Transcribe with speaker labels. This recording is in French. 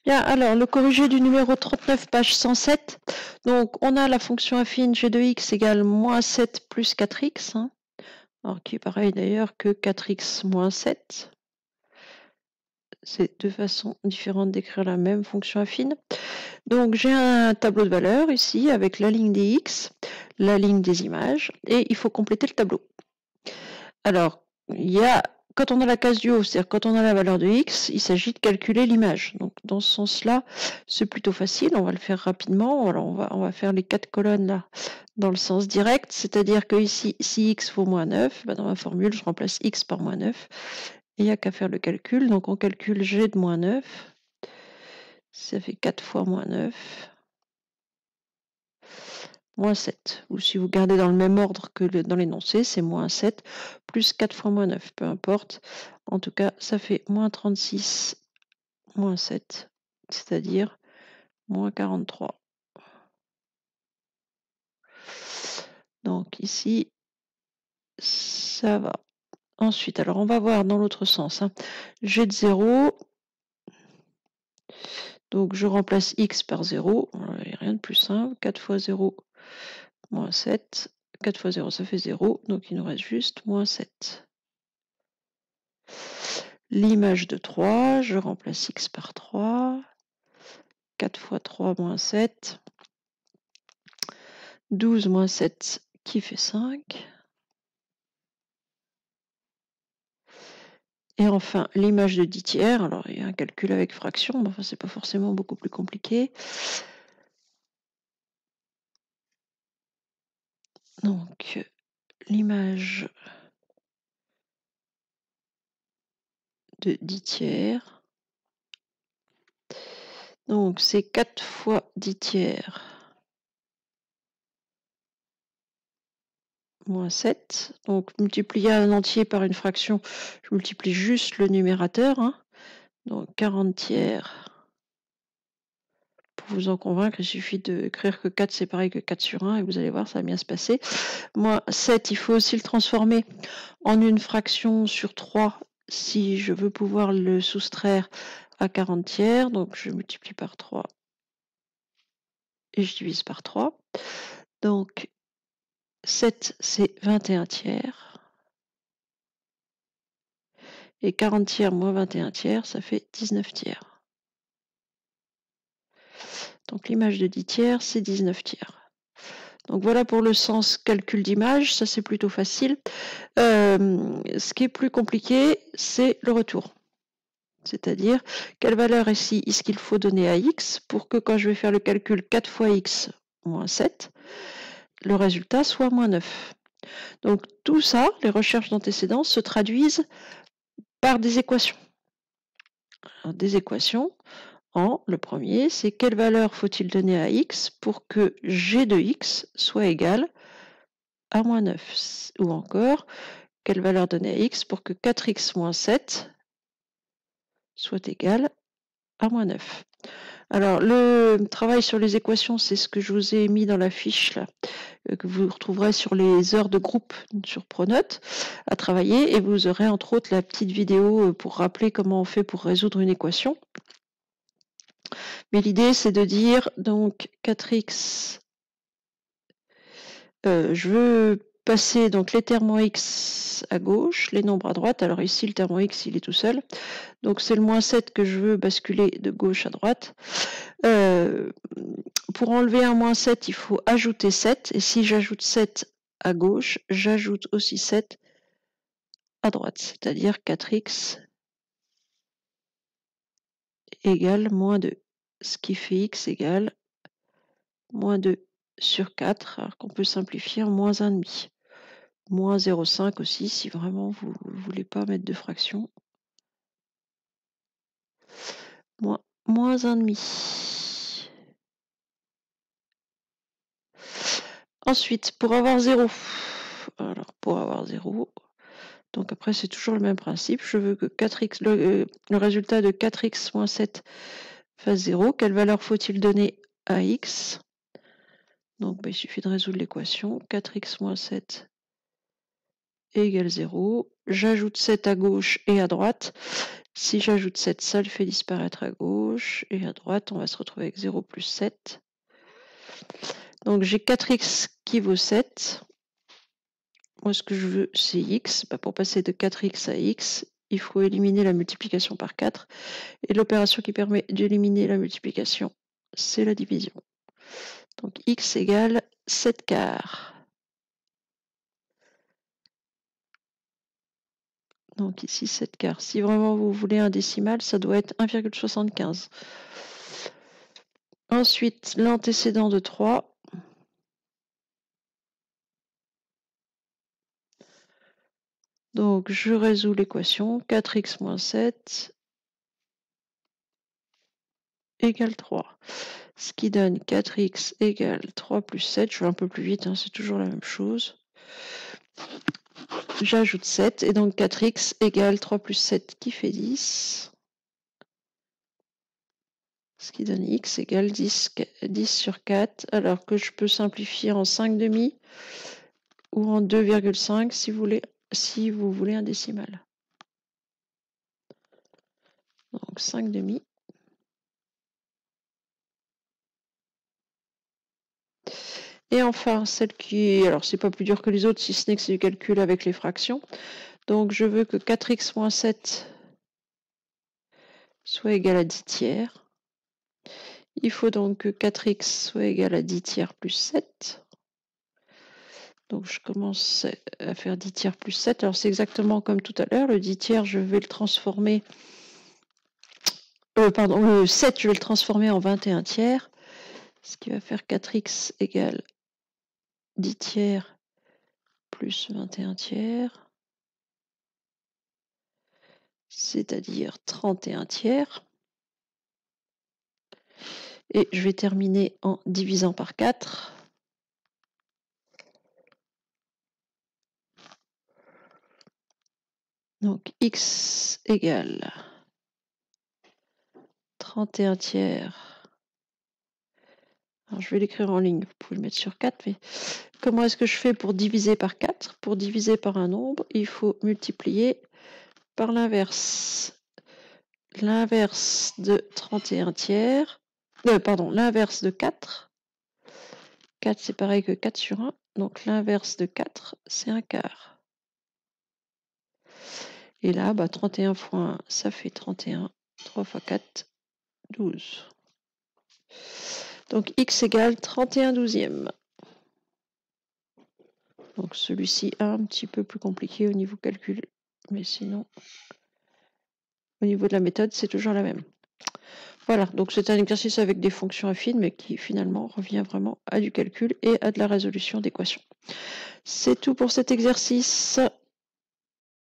Speaker 1: Bien, alors, le corrigé du numéro 39, page 107. Donc, on a la fonction affine g de x égale moins 7 plus 4x. Hein, alors, qui est pareil d'ailleurs que 4x moins 7. C'est deux façons différentes d'écrire la même fonction affine. Donc, j'ai un tableau de valeurs ici avec la ligne des x, la ligne des images, et il faut compléter le tableau. Alors, quand on a la case du haut, c'est-à-dire quand on a la valeur de x, il s'agit de calculer l'image. Donc, dans ce sens-là, c'est plutôt facile. On va le faire rapidement. Alors, on va faire les 4 colonnes là dans le sens direct. C'est-à-dire que ici, si x vaut moins 9, dans ma formule, je remplace x par moins 9. Et il n'y a qu'à faire le calcul. Donc, on calcule g de moins 9. Ça fait 4 fois moins 9. Moins 7. Ou si vous gardez dans le même ordre que dans l'énoncé, c'est moins 7 plus 4 fois moins 9. Peu importe. En tout cas, ça fait moins 36 moins 7, c'est-à-dire moins 43. Donc ici, ça va. Ensuite, alors on va voir dans l'autre sens. Hein. G de 0. Donc je remplace x par 0. Il n'y a rien de plus simple. 4 fois 0, moins 7. 4 fois 0, ça fait 0. Donc il nous reste juste moins 7. L'image de 3, je remplace x par 3. 4 fois 3, moins 7. 12 moins 7, qui fait 5. Et enfin, l'image de 10 tiers. Alors, il y a un calcul avec fraction, mais enfin, c'est pas forcément beaucoup plus compliqué. Donc, l'image de 10 tiers. Donc, c'est 4 fois 10 tiers moins 7. Donc, multiplier un entier par une fraction, je multiplie juste le numérateur. Hein. Donc, 40 tiers. Pour vous en convaincre, il suffit d'écrire que 4 c'est pareil que 4 sur 1 et vous allez voir, ça va bien se passer. Moins 7, il faut aussi le transformer en une fraction sur 3 si je veux pouvoir le soustraire à 40 tiers. Donc je multiplie par 3 et je divise par 3. Donc 7 c'est 21 tiers. Et 40 tiers moins 21 tiers, ça fait 19 tiers. Donc l'image de 10 tiers, c'est 19 tiers. Donc voilà pour le sens calcul d'image, ça c'est plutôt facile. Ce qui est plus compliqué, c'est le retour. C'est-à-dire, quelle valeur ici est-ce qu'il faut donner à x pour que quand je vais faire le calcul 4 fois x moins 7, le résultat soit moins 9. Donc tout ça, les recherches d'antécédents, se traduisent par des équations. Alors, des équations le premier, c'est quelle valeur faut-il donner à x pour que g de x soit égal à moins 9. Ou encore, quelle valeur donner à x pour que 4x moins 7 soit égal à moins 9. Alors, le travail sur les équations, c'est ce que je vous ai mis dans la fiche là, que vous retrouverez sur les heures de groupe sur Pronote à travailler, et vous aurez entre autres la petite vidéo pour rappeler comment on fait pour résoudre une équation. Mais l'idée, c'est de dire, donc, 4x, je veux passer donc les termes en x à gauche, les nombres à droite. Alors ici, le terme en x, il est tout seul. Donc c'est le moins 7 que je veux basculer de gauche à droite. Pour enlever un moins 7, il faut ajouter 7. Et si j'ajoute 7 à gauche, j'ajoute aussi 7 à droite. C'est-à-dire 4x égale moins 2. Ce qui fait x égale moins 2 sur 4. Alors qu'on peut simplifier en moins 1,5. Moins 0,5 aussi, si vraiment vous ne voulez pas mettre de fraction. Moins 1,5. Ensuite, pour avoir 0, alors pour avoir 0, donc après c'est toujours le même principe, je veux que 4x, le résultat de 4x moins 7 fasse 0. Quelle valeur faut-il donner à x? Donc il suffit de résoudre l'équation. 4x moins 7 égale 0. J'ajoute 7 à gauche et à droite. Si j'ajoute 7, ça le fait disparaître à gauche. gauche et à droite, on va se retrouver avec 0 plus 7. Donc j'ai 4x qui vaut 7. Moi, ce que je veux, c'est x. Pour passer de 4x à x, il faut éliminer la multiplication par 4. Et l'opération qui permet d'éliminer la multiplication, c'est la division. Donc x égale 7 quarts. Donc ici 7 quarts. Si vraiment vous voulez un décimal, ça doit être 1,75. Ensuite, l'antécédent de 3. Donc je résous l'équation. 4x moins 7 égale 3. Ce qui donne 4x égale 3 plus 7. Je vais un peu plus vite, hein, c'est toujours la même chose. J'ajoute 7 et donc 4x égale 3 plus 7 qui fait 10. Ce qui donne x égale 10 sur 4, alors que je peux simplifier en 5 demi ou en 2,5 si vous voulez un décimal. Donc 5 demi. Et enfin, celle qui... Alors, c'est pas plus dur que les autres, si ce n'est que c'est du calcul avec les fractions. Donc, je veux que 4x moins 7 soit égal à 10 tiers. Il faut donc que 4x soit égal à 10 tiers plus 7. Donc, je commence à faire 10 tiers plus 7. Alors, c'est exactement comme tout à l'heure. Le 10 tiers, je vais le transformer... le 7, je vais le transformer en 21 tiers. Ce qui va faire 4x égale 10 tiers plus 21 tiers. C'est-à-dire 31 tiers. Et je vais terminer en divisant par 4. Donc x égale 31 tiers. Alors je vais l'écrire en ligne, vous pouvez le mettre sur 4. Mais comment est-ce que je fais pour diviser par 4? Pour diviser par un nombre, il faut multiplier par l'inverse. L'inverse de 31 tiers. L'inverse de 4. 4, c'est pareil que 4 sur 1. Donc l'inverse de 4, c'est un quart. Et là, 31 fois 1, ça fait 31. 3 fois 4, 12. Donc x égale 31 douzièmes. Donc celui-ci un petit peu plus compliqué au niveau calcul. Mais sinon, au niveau de la méthode, c'est toujours la même. Voilà, donc c'est un exercice avec des fonctions affines, mais qui finalement revient vraiment à du calcul et à de la résolution d'équations. C'est tout pour cet exercice.